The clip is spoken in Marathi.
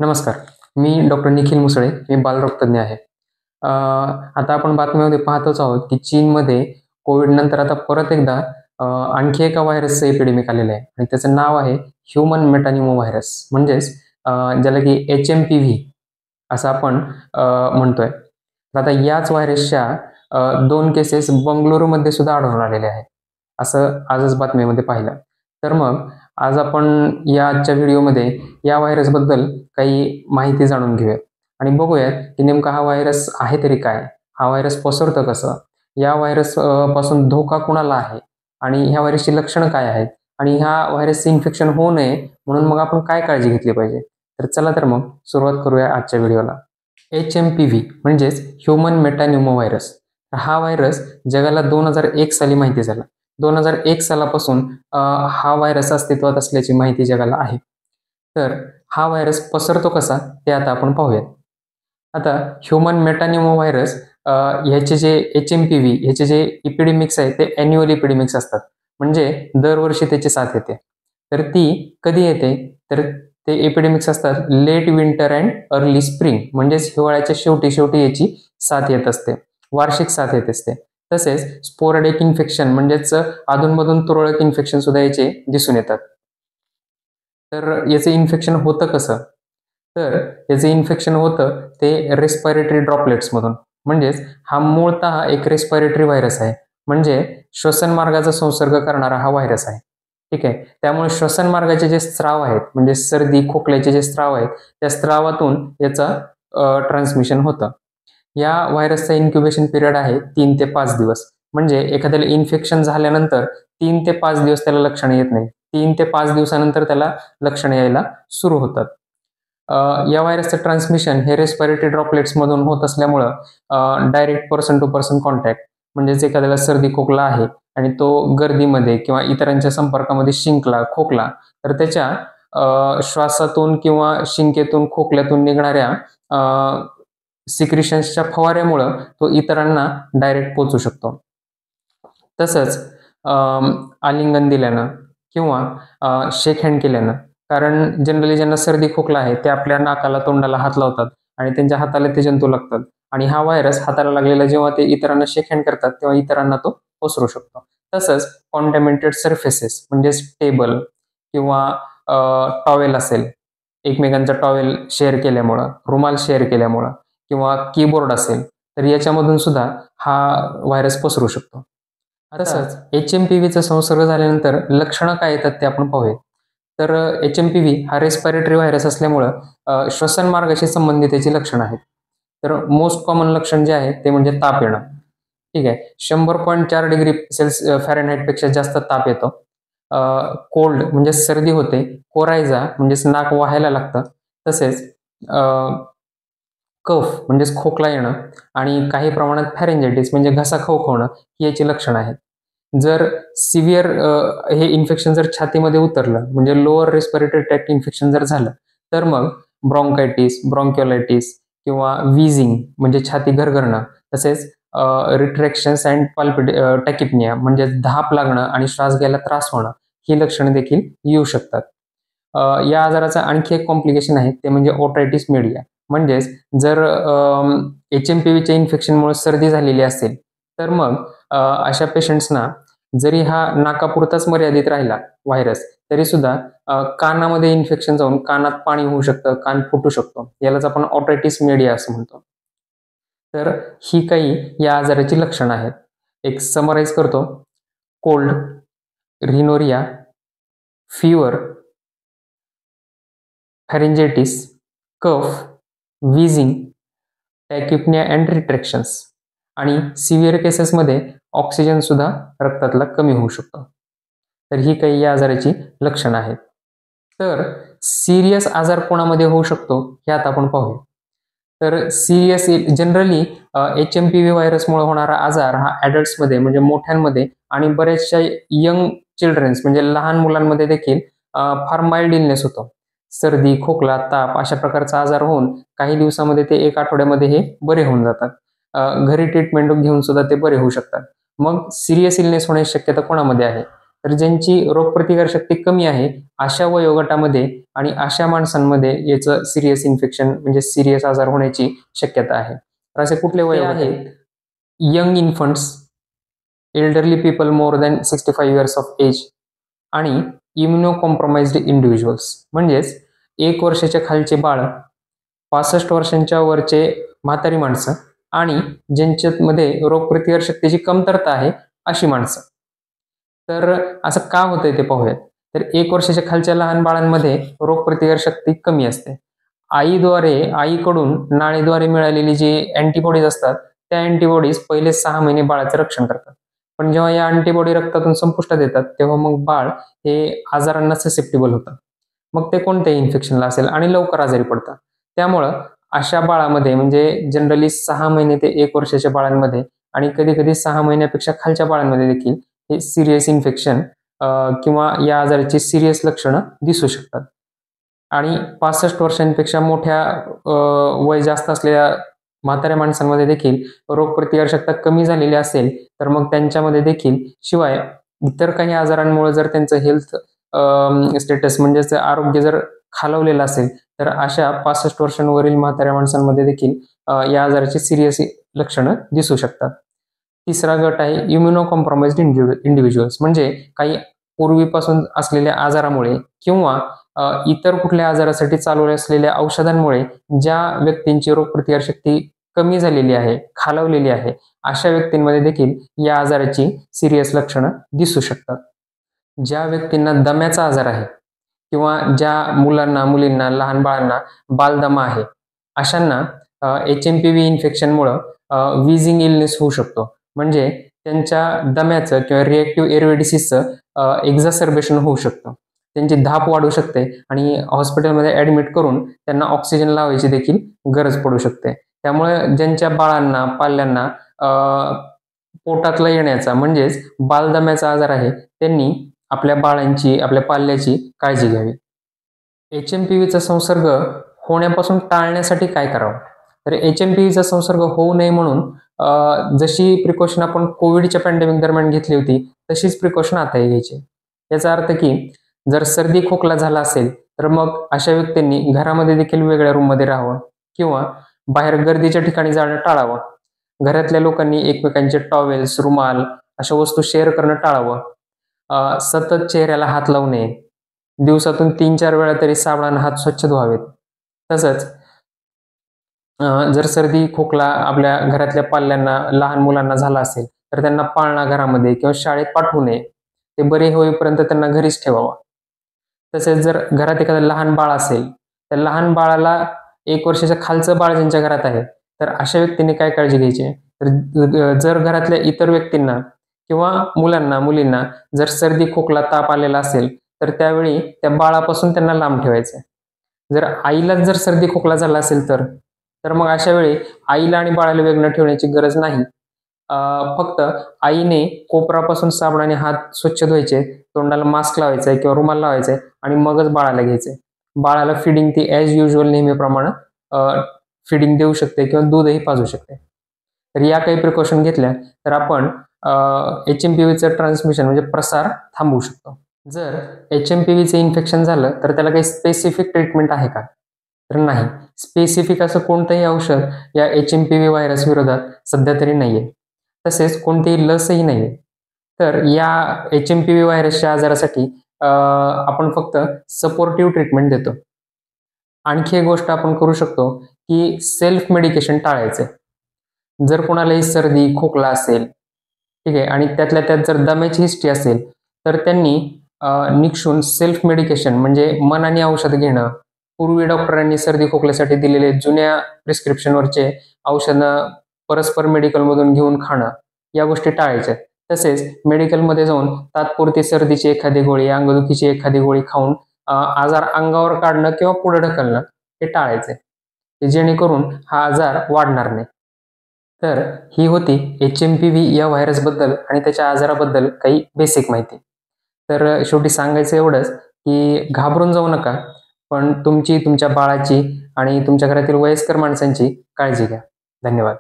नमस्कार. मी डॉक्टर निखिल मुसळे. मी बालरोगतज्ञ आहे. आता आपण बातम्यांमध्ये पाहतोच आहोत, की चीनमध्ये कोविड नंतर आता परत एकदा आणखी एका व्हायरसचं एपिडेमिक आलेलं आहे आणि त्याचं नाव आहे ह्यूमन मेटानिमो व्हायरस म्हणजेच ज्याला की HMPV असं आपण म्हणतोय. तर आता याच व्हायरसच्या 2 केसेस बंगळुरूमध्ये सुद्धा आढळून आलेल्या आहेत. असं आजच बातमीमध्ये पाहिलं. तर मग आज आपण या आजच्या व्हिडिओमध्ये या व्हायरसबद्दल काही माहिती जाणून घेऊयात आणि बघूयात की नेमका हा व्हायरस आहे तरी काय? हा व्हायरस पसरतं कसं? या व्हायरस पासून धोका कुणाला आहे? आणि ह्या व्हायरसची लक्षणं काय आहेत? आणि ह्या व्हायरसचं इन्फेक्शन होऊ नये म्हणून मग आपण काय काळजी घेतली पाहिजे? तर चला तर मग सुरुवात करूया आजच्या व्हिडिओला. HMPV म्हणजेच ह्यूमन मेटान्युमो व्हायरस. हा व्हायरस जगाला 2001 साली माहिती झाला. 2001 सालापासून हा व्हायरस अस्तित्वात असल्याची माहिती जगाला आहे. तर हा व्हायरस पसरतो कसा ते आता आपण पाहूयात. आता ह्यूमन मेटान्युमो व्हायरस ह्याचे जे HMPV ह्याचे जे इपिडेमिक्स आहेत ते ॲन्युअल इपिडेमिक्स असतात. म्हणजे दरवर्षी त्याची साथ येते. तर ती कधी येते? तर ते एपिडेमिक्स असतात late winter and early spring म्हणजेच हिवाळ्याच्या शेवटी याची साथ येत असते. वार्षिक साथ येत असते. तसेच स्पोरॅडिक इन्फेक्शन म्हणजेच अधूनमधून तुरळक इन्फेक्शन सुद्धा याचे दिसून येतात. तर याचं इन्फेक्शन होतं कसं? तर याचं इन्फेक्शन होतं ते रेस्पिरेटरी ड्रॉपलेट्समधून. म्हणजेच हा मूळतः एक रेस्पिरेटरी व्हायरस आहे. म्हणजे श्वसन मार्गाचा संसर्ग करणारा हा व्हायरस आहे. ठीक आहे. त्यामुळे श्वसन मार्गाचे जे स्त्राव आहेत म्हणजे सर्दी, खोकल्याचे जे स्त्राव आहेत त्या स्त्रावातून याचं ट्रान्समिशन होतं. या व्हायरसचा इन्क्युबेशन पिरियड आहे 3 ते 5 दिवस. म्हणजे एखाद्याला इन्फेक्शन झाल्यानंतर 3 ते 5 दिवस त्याला लक्षणं येत नाही. 3 ते 5 दिवसानंतर त्याला लक्षणं यायला सुरू होतात. या व्हायरसचं ट्रान्समिशन हे रेस्पिरेटरी ड्रॉपलेट्समधून होत असल्यामुळं direct person to person contact म्हणजेच एखाद्याला सर्दी खोकला आहे आणि तो गर्दीमध्ये किंवा इतरांच्या संपर्कामध्ये शिंकला, खोकला तर त्याच्या श्वासातून किंवा शिंकेतून, खोकल्यातून निघणाऱ्या सिक्रिशन्सच्या फवाऱ्यामुळं तो इतरांना डायरेक्ट पोहोचू शकतो. तसंच आलिंगन दिल्यानं किंवा शेक हँड केल्यानं कारण जनरली ज्यांना सर्दी खोकला आहे ते आपल्या नाकाला तोंडाला हात लावतात आणि त्यांच्या हाताला ते जंतू लागतात आणि हा व्हायरस हाताला लागलेला जेव्हा ते इतरांना शेक हँड करतात तेव्हा इतरांना तो पसरू शकतो. तसंच कॉन्टॅमिनेटेड सर्फेसेस म्हणजेच टेबल किंवा टॉवेल असेल, एकमेकांचा टॉवेल शेअर केल्यामुळं, रुमाल शेअर केल्यामुळं किंवा कीबोर्ड असेल तर याच्यामधून सुद्धा हा व्हायरस पसरू शकतो. तसंच HMPVचा संसर्ग झाल्यानंतर लक्षणं काय येतात ते आपण पाहूया. तर HMPV हा रेस्पिरेटरी व्हायरस असल्यामुळं श्वसन मार्गाशी संबंधित याची लक्षणं आहेत. तर मोस्ट कॉमन लक्षण जे आहे ते म्हणजे ताप येणं. ठीक आहे. 100.4 डिग्री फॅरेनहाईटपेक्षा जास्त ताप येतो. कोल्ड म्हणजे सर्दी होते. कोरायजा म्हणजेच नाक वाहायला लागतं. तसेच कफ म्हणजेच खोकला येणं आणि काही प्रमाणात फॅरेंजायटिस म्हणजे घसा खवखवणं ही याची लक्षणं आहेत. जर सिव्हिअर हे इन्फेक्शन जर छातीमध्ये उतरलं म्हणजे लोअर रेस्पिरेटरी ट्रॅक्ट इन्फेक्शन जर झालं तर मग ब्रॉन्कायटिस, ब्रॉन्क्युलायटिस किंवा विझिंग म्हणजे छाती घरघरणं तसेच रिट्रॅक्शन्स अँड टॅकिपनिया म्हणजे धाप लागणं आणि श्वास घ्यायला त्रास होणं ही लक्षणं देखील येऊ शकतात. या आजाराचं आणखी एक कॉम्प्लिकेशन आहे ते म्हणजे ओटायटिस मीडिया. म्हणजेच जर HMPVच्या इन्फेक्शनमुळे सर्दी झालेली असेल तर मग अशा पेशंट्सना जरी हा नाकापुरताच मर्यादित राहिला व्हायरस तरी सुद्धा कानामध्ये इन्फेक्शन जाऊन कानात पाणी होऊ शकतं, कान फुटू शकतो. यालाच आपण ओटायटिस मीडिया असं म्हणतो. तर ही काही या आजाराची लक्षणं आहेत. एक समराईज करतो. कोल्ड, रिनोरिया, फीवर, फॅरेंजायटिस, कफ, विझिंग, टॅकिपनिया अँड रिट्रॅक्शन्स आणि सिव्हिअर केसेसमध्ये ऑक्सिजन सुद्धा रक्तातला कमी होऊ शकतो. तर ही काही या आजाराची लक्षणं आहेत. तर सिरियस आजार कोणामध्ये होऊ शकतो हे आता आपण पाहूया. तर सिरियस जनरली HMPV व्हायरसमुळे होणारा आजार हा ॲडल्ट्समध्ये म्हणजे मोठ्यांमध्ये आणि बऱ्याचशा यंग चिल्ड्रन्स म्हणजे लहान मुलांमध्ये देखील फार माइल्ड इलनेस होतो. सर्दी, खोकला, ताप अशा प्रकारचा आजार होऊन काही दिवसामध्ये ते 1 आठवड्यामध्ये हे बरे होऊन जातात. घरी ट्रीटमेंट घेऊन सुद्धा ते बरे होऊ शकतात. मग सिरियस इलनेस होण्याची शक्यता कोणामध्ये आहे? तर ज्यांची रोगप्रतिकार शक्ती कमी आहे अशा वयोगटामध्ये आणि अशा माणसांमध्ये याचं सिरियस इन्फेक्शन म्हणजे सिरियस आजार होण्याची शक्यता आहे. तर असे कुठले वयोगट आहेत? Young infants, elderly people more than 65 years of age आणि इम्युनो कॉम्प्रोमाइज्ड इंडिव्हिज्युअल्स. म्हणजेच 1 वर्षाच्या खालचे बाळ, 65 वर्षांच्या वरचे म्हातारी माणसं आणि ज्यांच्यामध्ये रोगप्रतिकार शक्तीची कमतरता आहे अशी माणसं. तर असं का होतंय ते पाहूयात. तर 1 वर्षाच्या खालच्या लहान बाळांमध्ये रोगप्रतिकार शक्ती कमी असते. आईकडून नाळेद्वारे मिळालेली जी अँटीबॉडीज असतात त्या अँटीबॉडीज पहिले 6 महिने बाळाचं रक्षण करतात. पण जेव्हा या अँटीबॉडी रक्तातून संपुष्टात येतात तेव्हा मग बाळ हे आजारांना ससेप्टेबल होतं. मग ते कोणत्याही इन्फेक्शनला असेल आणि लवकर आजारी पडतात. त्यामुळं अशा बाळामध्ये म्हणजे जनरली 6 महिने ते 1 वर्षाच्या बाळांमध्ये आणि कधी-कधी 6 महिन्यापेक्षा खालच्या बाळांमध्ये देखील हे सिरियस इन्फेक्शन किंवा या आजाराची सिरियस लक्षणं दिसू शकतात. आणि 65 वर्षांपेक्षा मोठ्या वय जास्त असलेल्या म्हाताऱ्या माणसांमध्ये देखील रोगप्रतिकारशक्ती कमी झालेली असेल तर मग त्यांच्यामध्ये देखील शिवाय इतर काही आजारांमुळे जर त्यांचं हेल्थ स्टेटस म्हणजेच आरोग्य जर खालावलेलं असेल तर अशा 65 वर्षांवरील म्हाताऱ्या माणसांमध्ये देखील या आजाराची सिरियस लक्षणं दिसू शकतात. तिसरा गट आहे इम्युनो कॉम्प्रोमाइज्ड इंडिव्हिज्युअल्स. म्हणजे काही पूर्वीपासून असलेल्या आजारामुळे किंवा इतर कुठल्या आजारासाठी चालू असलेल्या औषधांमुळे ज्या व्यक्तींची रोगप्रतिकारशक्ती कमी झालेली आहे, खालावलेली आहे, अशा व्यक्तींमध्ये देखील या आजाराची सिरियस लक्षणं दिसू शकतात. ज्या व्यक्तींना दम्याचा आजार आहे किंवा ज्या मुलांना, मुलींना, लहान बाळांना बालदमा आहे, अशांना HMPV इन्फेक्शनमुळं विझिंग इलनेस होऊ शकतो. म्हणजे त्यांच्या दम्याचं किंवा रिएक्टिव्ह एअरवे डिसीजचं एक्झासर्बेशन होऊ शकतं. त्यांची धाप वाढू शकते आणि हॉस्पिटलमध्ये ॲडमिट करून त्यांना ऑक्सिजन लावायची देखील गरज पडू शकते. त्यामुळे ज्यांच्या बाळांना, पाल्यांना पोटातला येण्याचा म्हणजेच बालदम्याचा आजार आहे त्यांनी आपल्या बाळांची, आपल्या पाल्याची काळजी घ्यावी. HMPVचा संसर्ग होण्यापासून टाळण्यासाठी काय करावं? तर HMPVचा संसर्ग होऊ नये म्हणून जशी प्रिकॉशन आपण कोविडच्या पॅन्डेमिक दरम्यान घेतली होती तशीच प्रिकॉशन आताही घ्यायची. याचा अर्थ की जर सर्दी खोकला झाला असेल तर मग अशा व्यक्तींनी घरामध्ये देखील वेगळ्या रूममध्ये राहावं किंवा बाहेर गर्दीच्या ठिकाणी जाणं टाळावं. घरातल्या लोकांनी एकमेकांचे टॉवेल्स, रुमाल अशा वस्तू शेअर करणं टाळावं. सतत चेहऱ्याला हात लावू नये. दिवसातून 3-4 वेळा तरी साबणाने हात स्वच्छ धुवावेत. तसंच जर सर्दी खोकला आपल्या घरातल्या पाल्यांना, लहान मुलांना झाला असेल तर त्यांना पाळणा घरामध्ये किंवा शाळेत पाठवू नये. ते बरे होईपर्यंत त्यांना घरीच ठेवावं. तसेच जर घरात एखादं लहान बाळ असेल तर लहान बाळाला 1 वर्षाच्या खालचं बाळ ज्यांच्या घरात आहे तर अशा व्यक्तींनी काय काळजी घ्यायची? तर जर घरातल्या इतर व्यक्तींना किंवा मुलांना, मुलींना जर सर्दी खोकला ताप आलेला असेल तर त्यावेळी त्या बाळापासून त्यांना लांब ठेवायचं. जर आईलाच जर सर्दी खोकला झाला असेल तर मग अशा वेळी आईला आणि बाळाला वेगळं ठेवण्याची गरज नाही. फक्त आईने कोपरापासून साबणाने हात स्वच्छ धुवायचे, तोंडाला मास्क लावायचा किंवा रुमाल लावायचा आणि मगच बाळाला घ्यायचंय. बाळाला फिडिंग ती ॲज युज्युअल नेहमीप्रमाणे फिडिंग देऊ शकते किंवा दूधही पाजू शकते. तर या काही प्रिकॉशन घेतल्या तर आपण HMPVचं ट्रान्समिशन म्हणजे प्रसार थांबवू शकतो. जर HMPVचं इन्फेक्शन झालं तर त्याला काही स्पेसिफिक ट्रीटमेंट आहे का? तर नाही. स्पेसिफिक असं कोणतंही औषध या HMPV व्हायरस विरोधात सध्या तरी नाहीये. तसेच कोणतीही लसही नाहीये. तर या HMPV व्हायरसच्या आजारासाठी आपण फक्त सपोर्टिव्ह ट्रीटमेंट देतो. आणखी एक गोष्ट आपण करू शकतो की सेल्फ मेडिकेशन टाळायचं. जर कोणालाही सर्दी, खोकला असेल, ठीक आहे, आणि त्यातल्या त्यात जर दम्याची हिस्ट्री असेल तर त्यांनी निक्षून सेल्फ मेडिकेशन म्हणजे मनाने औषध घेणं, पूर्वी डॉक्टरांनी सर्दी खोकल्यासाठी दिलेले जुन्या प्रिस्क्रिप्शनवरचे औषधं परस्पर मेडिकलमधून घेऊन खाणं, या गोष्टी टाळायच्या. तसेच मेडिकलमध्ये जाऊन तात्पुरती सर्दीची एखादी गोळी, अंगदुखीची एखादी गोळी खाऊन आजार अंगावर काढणं किंवा पुढे ढकलणं हे टाळायचे, जेणेकरून हा आजार वाढणार नाही. तर ही होती HMPV या व्हायरसबद्दल आणि त्याच्या आजाराबद्दल काही बेसिक माहिती. तर शेवटी सांगायचं एवढंच की घाबरून जाऊ नका, पण तुमची, तुमच्या बाळाची आणि तुमच्या घरातील वयस्कर माणसांची काळजी घ्या. धन्यवाद.